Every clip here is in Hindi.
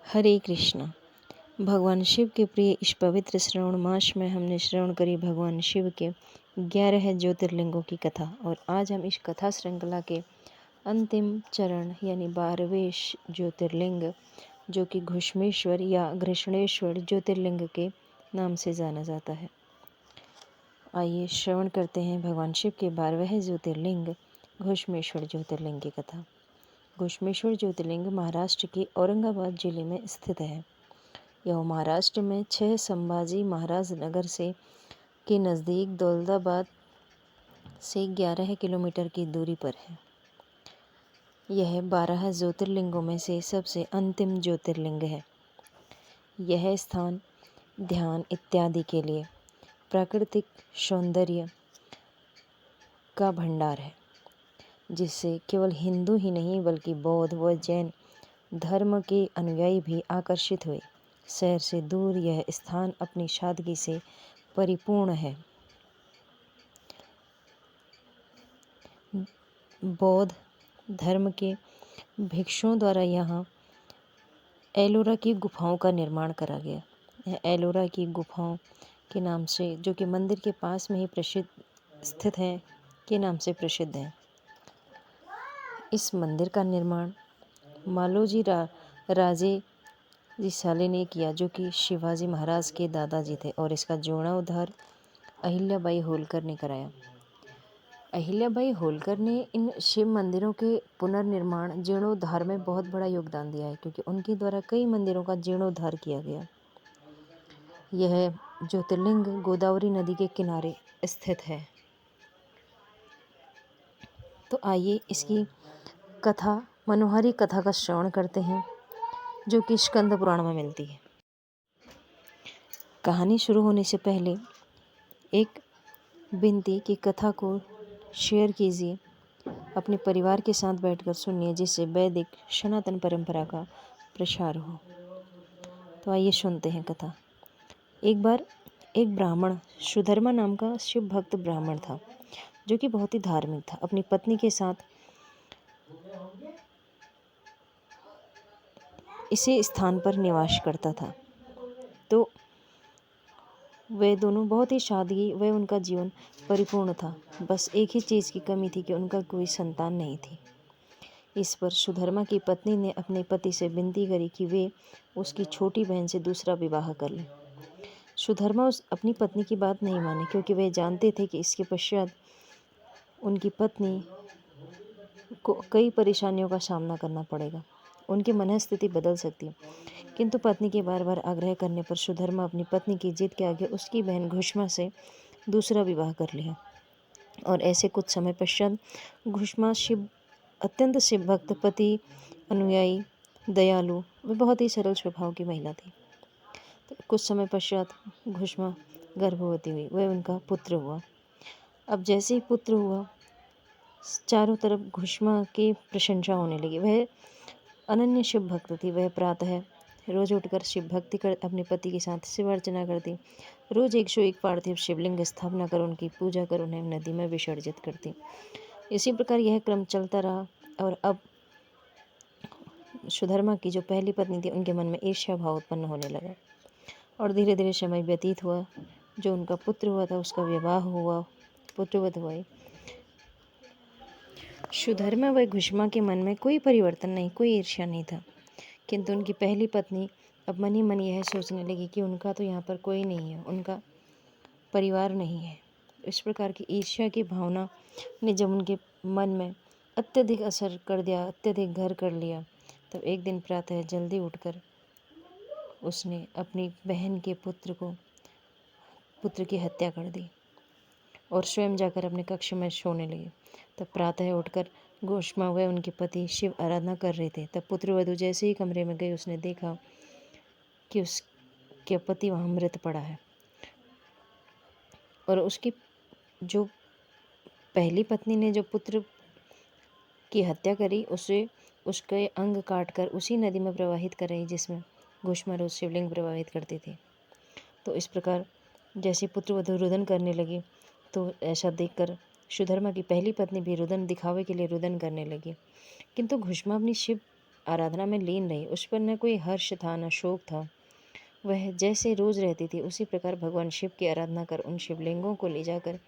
हरे कृष्णा। भगवान शिव के प्रिय इस पवित्र श्रावण मास में हमने श्रवण करी भगवान शिव के 11 ज्योतिर्लिंगों की कथा। और आज हम इस कथा श्रृंखला के अंतिम चरण यानी 12वें ज्योतिर्लिंग जो कि घुष्मेश्वर या घृष्णेश्वर ज्योतिर्लिंग के नाम से जाना जाता है। आइए श्रवण करते हैं भगवान शिव के 12वें ज्योतिर्लिंग घुष्मेश्वर ज्योतिर्लिंग की कथा। घुष्मेश्वर ज्योतिर्लिंग महाराष्ट्र के औरंगाबाद जिले में स्थित है। यह महाराष्ट्र में 6 संभाजी महाराज नगर से के नज़दीक दौलताबाद से 11 किलोमीटर की दूरी पर है। यह 12 ज्योतिर्लिंगों में से सबसे अंतिम ज्योतिर्लिंग है। यह स्थान ध्यान इत्यादि के लिए प्राकृतिक सौंदर्य का भंडार है, जिससे केवल हिंदू ही नहीं बल्कि बौद्ध व जैन धर्म के अनुयायी भी आकर्षित हुए। शहर से दूर यह स्थान अपनी सादगी से परिपूर्ण है। बौद्ध धर्म के भिक्षुओं द्वारा यहाँ एलोरा की गुफाओं का निर्माण करा गया। यह एलोरा की गुफाओं के नाम से, जो कि मंदिर के पास में ही प्रसिद्ध स्थित है, के नाम से प्रसिद्ध है। इस मंदिर का निर्माण मालोजी राजे जिसाले ने किया, जो कि शिवाजी महाराज के दादाजी थे, और इसका जीर्णोद्धार अहिल्याबाई होलकर ने कराया। अहिल्याबाई होलकर ने इन शिव मंदिरों के पुनर्निर्माण जीर्णोद्धार में बहुत बड़ा योगदान दिया है, क्योंकि उनके द्वारा कई मंदिरों का जीर्णोद्धार किया गया। यह ज्योतिर्लिंग गोदावरी नदी के किनारे स्थित है। तो आइए इसकी कथा, मनोहारी कथा का श्रवण करते हैं, जो कि स्कंद पुराण में मिलती है। कहानी शुरू होने से पहले एक विनती की कथा को शेयर कीजिए, अपने परिवार के साथ बैठकर सुनिए, जिससे वैदिक सनातन परंपरा का प्रसार हो। तो आइए सुनते हैं कथा। एक बार एक ब्राह्मण सुधर्मा नाम का शिव भक्त ब्राह्मण था, जो कि बहुत ही धार्मिक था। अपनी पत्नी के साथ इसी स्थान पर निवास करता था। तो वे दोनों बहुत ही सादगी व उनका जीवन परिपूर्ण था। बस एक ही चीज़ की कमी थी कि उनका कोई संतान नहीं थी। इस पर सुधर्मा की पत्नी ने अपने पति से विनती करी कि वे उसकी छोटी बहन से दूसरा विवाह कर लें। सुधर्मा अपनी पत्नी की बात नहीं माने, क्योंकि वे जानते थे कि इसके पश्चात उनकी पत्नी को कई परेशानियों का सामना करना पड़ेगा, उनकी मनस्थिति बदल सकती है। किंतु पत्नी के बार बार आग्रह करने पर सुधर्मा अपनी पत्नी की जिद के आगे उसकी बहन घुष्मा से दूसरा विवाह कर लिया। और ऐसे कुछ समय पश्चात घुष्मा अत्यंत शिव भक्त, पति अनुयायी, दयालु व बहुत ही सरल स्वभाव की महिला थी। तो कुछ समय पश्चात घुष्मा गर्भवती हुई, वह उनका पुत्र हुआ। अब जैसे ही पुत्र हुआ, चारों तरफ घुष्मा की प्रशंसा होने लगी। वह अनन्य शिव भक्त थी। वह प्रातः रोज उठकर शिव भक्ति कर अपने पति के साथ शिव अर्चना करती। रोज 101 पार्थिव शिवलिंग स्थापना कर उनकी पूजा कर उन्हें नदी में विसर्जित करती। इसी प्रकार यह क्रम चलता रहा। और अब सुधर्मा की जो पहली पत्नी थी, उनके मन में ईर्ष्या भाव उत्पन्न होने लगा। और धीरे धीरे समय व्यतीत हुआ। जो उनका पुत्र हुआ था, उसका विवाह हुआ, पुत्रवत हुआ। सुधर्मा व घुष्मा के मन में कोई परिवर्तन नहीं, कोई ईर्ष्या नहीं था। किंतु उनकी पहली पत्नी अब मन ही मन यह सोचने लगी कि उनका तो यहाँ पर कोई नहीं है, उनका परिवार नहीं है। इस प्रकार की ईर्ष्या की भावना ने जब उनके मन में अत्यधिक असर कर दिया, अत्यधिक घर कर लिया, तब एक दिन प्रातः जल्दी उठकर उसने अपनी बहन के पुत्र की हत्या कर दी और स्वयं जाकर अपने कक्ष में सोने लगी। तब प्रातः उठकर घुष्मा व उनके पति शिव आराधना कर रहे थे। तब पुत्रवधू जैसे ही कमरे में गई, उसने देखा कि उसके पति वहाँ मृत पड़ा है। और उसकी जो पहली पत्नी ने जो पुत्र की हत्या करी, उसके अंग काटकर उसी नदी में प्रवाहित कर रही, जिसमें घुष्मा रोज शिवलिंग प्रवाहित करती थी। तो इस प्रकार जैसे पुत्रवधू रुदन करने लगी, तो ऐसा देखकर सुधर्मा की पहली पत्नी भी रुदन दिखावे के लिए रुदन करने लगी। किंतु घुष्मा अपनी शिव आराधना में लीन रही। उस पर न कोई हर्ष था न शोक था। वह जैसे रोज रहती थी उसी प्रकार भगवान शिव की आराधना कर उन शिवलिंगों को ले जाकर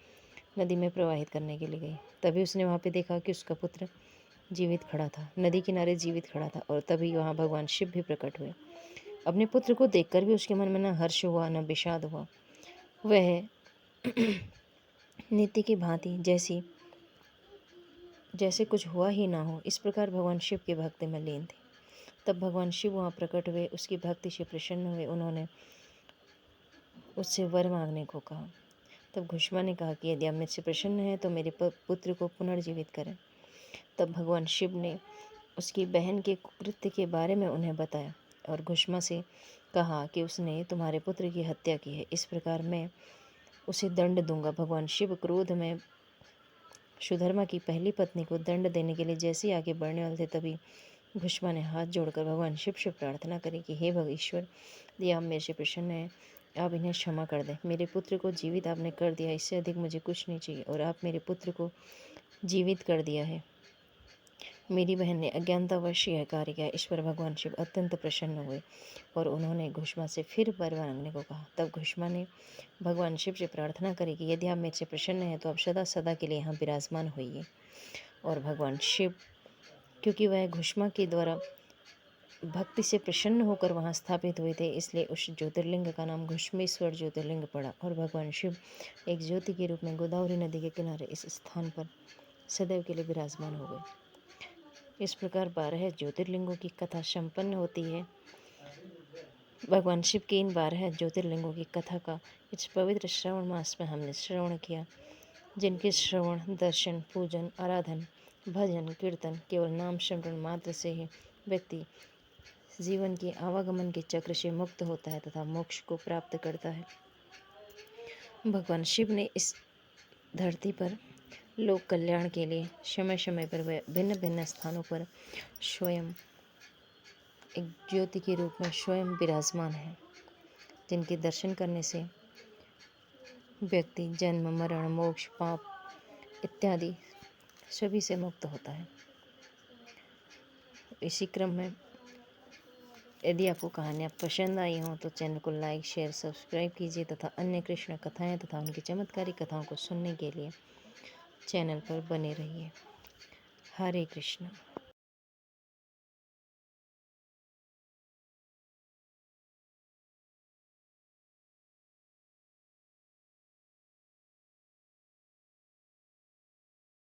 नदी में प्रवाहित करने के लिए गई। तभी उसने वहाँ पे देखा कि उसका पुत्र जीवित खड़ा था, नदी किनारे जीवित खड़ा था। और तभी वहाँ भगवान शिव भी प्रकट हुए। अपने पुत्र को देखकर भी उसके मन में न हर्ष हुआ न विषाद हुआ। वह नित्य की भांति जैसे कुछ हुआ ही ना हो, इस प्रकार भगवान शिव की भक्ति में लीन थी। तब भगवान शिव वहाँ प्रकट हुए, उसकी भक्ति से प्रसन्न हुए। उन्होंने उससे वर मांगने को कहा। तब घुष्मा ने कहा कि यदि आप मुझसे प्रसन्न हैं तो मेरे पुत्र को पुनर्जीवित करें। तब भगवान शिव ने उसकी बहन के कृत्य के बारे में उन्हें बताया और घुष्मा से कहा कि उसने तुम्हारे पुत्र की हत्या की है, इस प्रकार मैं उसे दंड दूंगा। भगवान शिव क्रोध में सुधर्मा की पहली पत्नी को दंड देने के लिए जैसे आगे बढ़ने वाले थे, तभी घुष्मा ने हाथ जोड़कर भगवान शिव से प्रार्थना करी कि हे ईश्वर, यदि आप मेरे से प्रसन्न हैं, आप इन्हें क्षमा कर दें। मेरे पुत्र को जीवित आपने कर दिया, इससे अधिक मुझे कुछ नहीं चाहिए, और आप मेरे पुत्र को जीवित कर दिया है। मेरी बहन ने अज्ञानतावश यह कार्य किया। इस पर भगवान शिव अत्यंत प्रसन्न हुए और उन्होंने घुष्मा से फिर वर मांगने को कहा। तब घुष्मा ने भगवान शिव से प्रार्थना करी कि यदि आप मेरे से प्रसन्न हैं तो आप सदा सदा के लिए यहाँ विराजमान होइए। और भगवान शिव, क्योंकि वह घुष्मा के द्वारा भक्ति से प्रसन्न होकर वहाँ स्थापित हुए थे, इसलिए उस ज्योतिर्लिंग का नाम घुष्मेश्वर ज्योतिर्लिंग पड़ा। और भगवान शिव एक ज्योति के रूप में गोदावरी नदी के किनारे इस स्थान पर सदैव के लिए विराजमान हो गए। इस प्रकार 12 ज्योतिर्लिंगों की कथा संपन्न होती है। भगवान शिव के इन 12 ज्योतिर्लिंगों की कथा का इस पवित्र श्रावण मास में हमने श्रवण किया, जिनके श्रवण, दर्शन, पूजन, आराधन, भजन, कीर्तन, केवल नाम स्मरण मात्र से ही व्यक्ति जीवन के आवागमन के चक्र से मुक्त होता है तथा मोक्ष को प्राप्त करता है। भगवान शिव ने इस धरती पर लोक कल्याण के लिए समय समय पर वह भिन्न भिन्न स्थानों पर स्वयं एक ज्योति के रूप में स्वयं विराजमान है, जिनके दर्शन करने से व्यक्ति जन्म, मरण, मोक्ष, पाप इत्यादि सभी से मुक्त होता है। इसी क्रम में यदि आपको कहानियाँ पसंद आई हों तो चैनल को लाइक, शेयर, सब्सक्राइब कीजिए तथा अन्य कृष्ण कथाएँ तथा उनकी चमत्कारी कथाओं को सुनने के लिए चैनल पर बने रहिए। हरे कृष्ण।